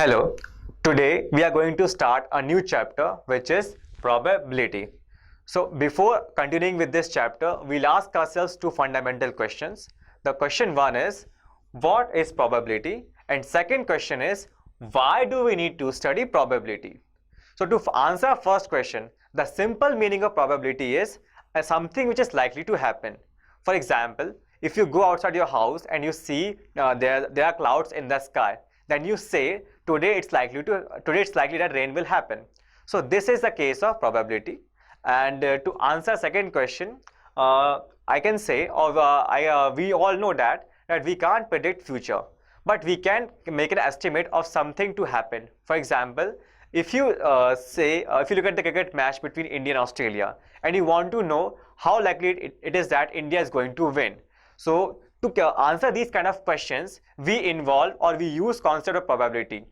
Hello, today we are going to start a new chapter which is probability. So before continuing with this chapter, we'll ask ourselves two fundamental questions. The question one is, what is probability? And second question is, why do we need to study probability? So to answer first question, the simple meaning of probability is something which is likely to happen. For example, if you go outside your house and you see there are clouds in the sky, then you say today it's likely that rain will happen. So this is the case of probability. And to answer second question, I can say, we all know that we can't predict future, but we can make an estimate of something to happen. For example, if you if you look at the cricket match between India and Australia, and you want to know how likely it is that India is going to win. So to answer these kind of questions, we use concept of probability.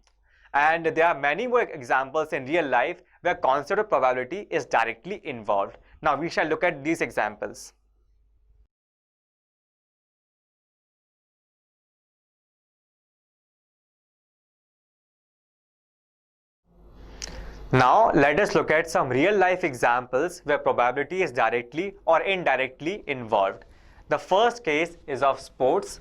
And there are many more examples in real life where concept of probability is directly involved. Now we shall look at these examples. Now let us look at some real life examples where probability is directly or indirectly involved. The first case is of sports.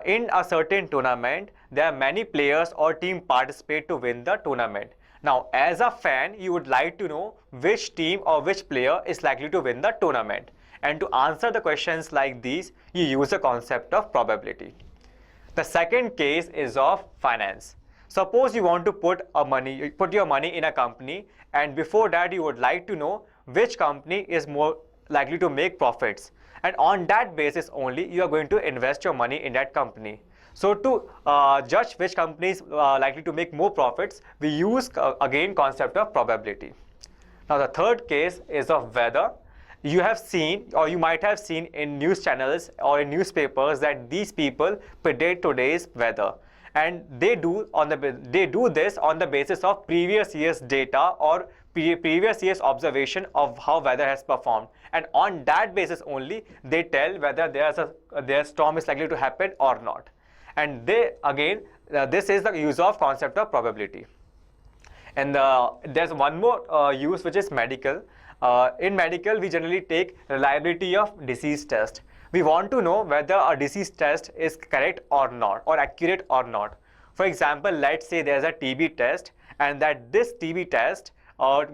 In a certain tournament, there are many players or team participate to win the tournament. Now, as a fan, you would like to know which team or which player is likely to win the tournament. And to answer the questions like these, you use the concept of probability. The second case is of finance. Suppose you want to put your money in a company, and before that you would like to know which company is more likely to make profits, and on that basis only you are going to invest your money in that company. So to judge which company is likely to make more profits, we use again concept of probability. Now the third case is of weather. You have seen, or you might have seen in news channels or in newspapers, that these people predict today's weather, and they do this on the basis of previous year's data or previous year's observation of how weather has performed, and on that basis only they tell whether their storm is likely to happen or not. And this is the use of concept of probability. And there's one more use, which is medical. In medical, we generally take reliability of disease test. We want to know whether a disease test is correct or not, or accurate or not. For example, let's say there's a TB test, and that this TB test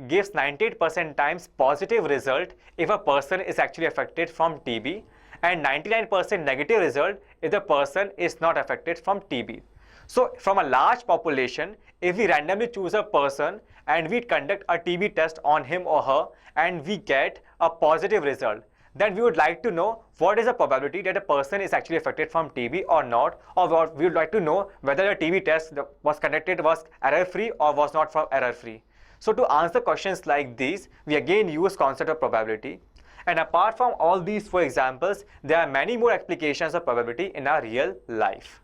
gives 98% times positive result if a person is actually affected from TB, and 99% negative result if the person is not affected from TB. So from a large population, if we randomly choose a person and we conduct a TB test on him or her and we get a positive result, then we would like to know what is the probability that a person is actually affected from TB or not, or we would like to know whether the TB test was conducted was error-free or was not error-free. So to answer questions like these, we again use concept of probability. And apart from all these four examples, there are many more applications of probability in our real life.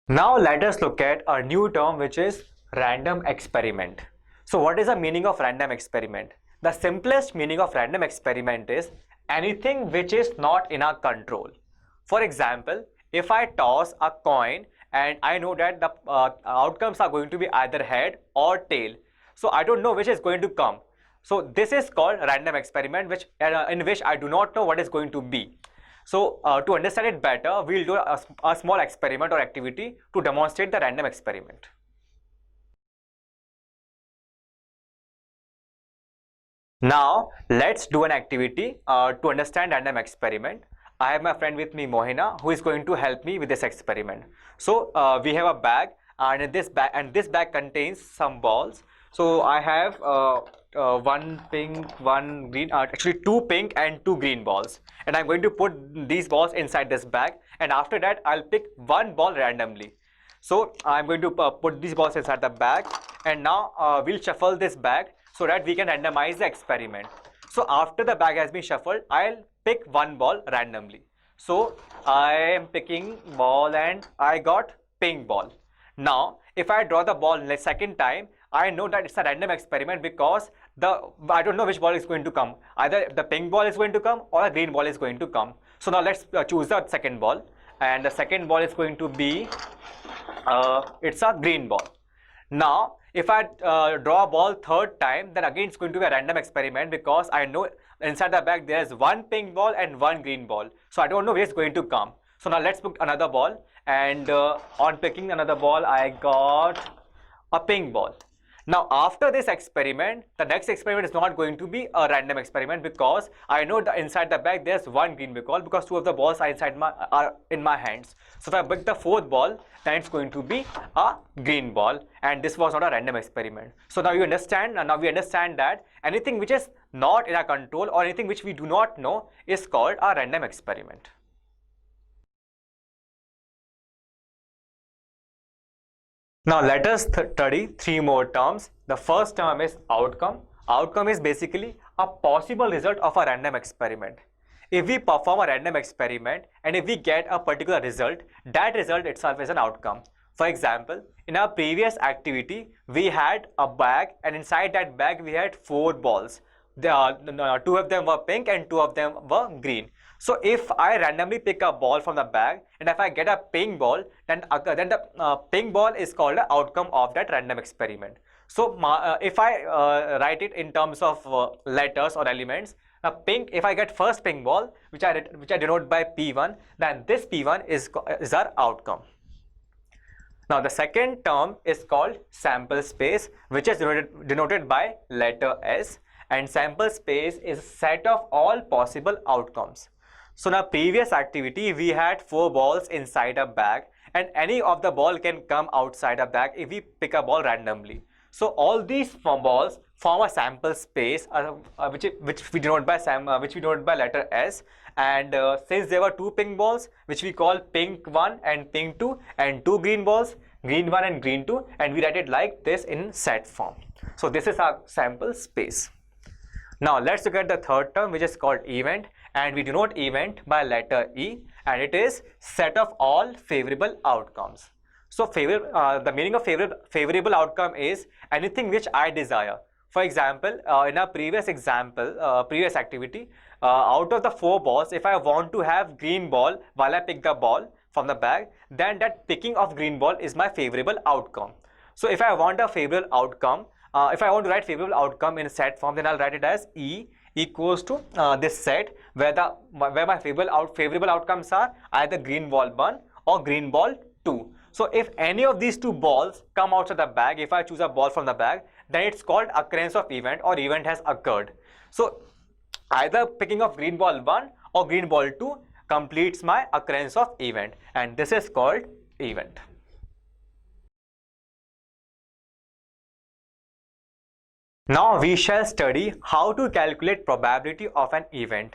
Now let us look at a new term, which is random experiment. So what is the meaning of random experiment? The simplest meaning of random experiment is anything which is not in our control. For example, if I toss a coin and I know that the outcomes are going to be either head or tail, so I don't know which is going to come. So this is called random experiment, in which I do not know what is going to be. So to understand it better, we'll do a small experiment or activity to demonstrate the random experiment. Now let's do an activity to understand random experiment. I have my friend with me, Mohina, who is going to help me with this experiment. So we have a bag, and this bag contains some balls. So I have one pink, one green, actually two pink and two green balls, and I'm going to put these balls inside this bag, and after that I'll pick one ball randomly. So I'm going to put these balls inside the bag, and now we'll shuffle this bag so that we can randomize the experiment. So after the bag has been shuffled, I'll pick one ball randomly. So I am picking ball and I got pink ball. Now if I draw the ball the second time, I know that it's a random experiment because I don't know which ball is going to come. Either the pink ball is going to come or a green ball is going to come. So now let's choose the second ball. and the second ball is going to be it's a green ball. Now if I draw a ball third time, then again it's going to be a random experiment, because I know inside the bag there is one pink ball and one green ball, so I don't know where it's going to come. So now let's pick another ball, and on picking another ball I got a pink ball. Now after this experiment, the next experiment is not going to be a random experiment, because I know that inside the bag there's one green ball, because two of the balls are in my hands. So if I pick the fourth ball, then it's going to be a green ball, and this was not a random experiment. So now you understand, now we understand that anything which is not in our control or anything which we do not know is called a random experiment. Now let us study three more terms. The first term is outcome. Outcome is basically a possible result of a random experiment. If we perform a random experiment and if we get a particular result, that result itself is an outcome. For example, in our previous activity, we had a bag, and inside that bag we had 4 balls. Two of them were pink and 2 of them were green. So if I randomly pick a ball from the bag, and if I get a pink ball, then the pink ball is called the outcome of that random experiment. So if I write it in terms of letters or elements, pink, if I get first pink ball, which I denote by P1, then this P1 is our outcome. Now the second term is called sample space, which is denoted by letter S, and sample space is a set of all possible outcomes. So in our previous activity, we had 4 balls inside a bag, and any of the ball can come outside a bag if we pick a ball randomly. So all these balls form a sample space, which we denote by letter S. And since there were 2 pink balls, which we call pink 1 and pink 2, and 2 green balls, green 1 and green 2, and we write it like this in set form. So this is our sample space. Now let's look at the third term, which is called event, and we denote event by letter E, and it is set of all favorable outcomes. So the meaning of favorable outcome is anything which I desire. For example, in our previous activity, out of the 4 balls, if I want to have green ball while I pick the ball from the bag, then that picking of green ball is my favorable outcome. So if I want a favorable outcome, if I want to write favorable outcome in set form, then I'll write it as E equals to this set where my favorable outcomes are either green ball 1 or green ball 2. So if any of these 2 balls come out of the bag, if I choose a ball from the bag, then it's called occurrence of event, or event has occurred. So either picking of green ball 1 or green ball 2 completes my occurrence of event, and this is called event. Now we shall study how to calculate probability of an event.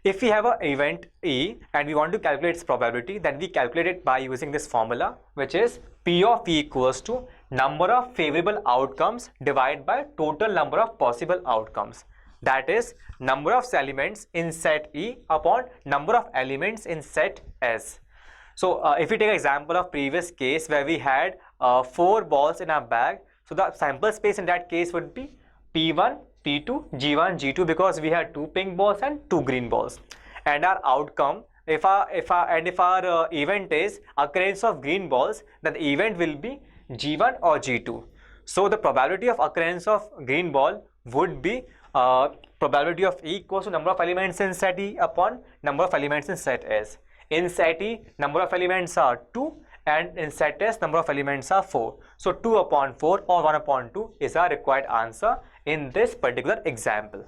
If we have an event E and we want to calculate its probability, then we calculate it by using this formula, which is P of E equals to number of favorable outcomes divided by total number of possible outcomes. That is number of elements in set E upon number of elements in set S. So if we take an example of previous case where we had 4 balls in our bag, so the sample space in that case would be P1, P2, G1, G2, because we had 2 pink balls and 2 green balls. And our outcome, if our event is occurrence of green balls, then the event will be G1 or G2. So the probability of occurrence of green ball would be probability of E equals to number of elements in set E upon number of elements in set S. In set E, number of elements are 2, and in set S, number of elements are 4. So 2 upon 4 or 1 upon 2 is our required answer in this particular example.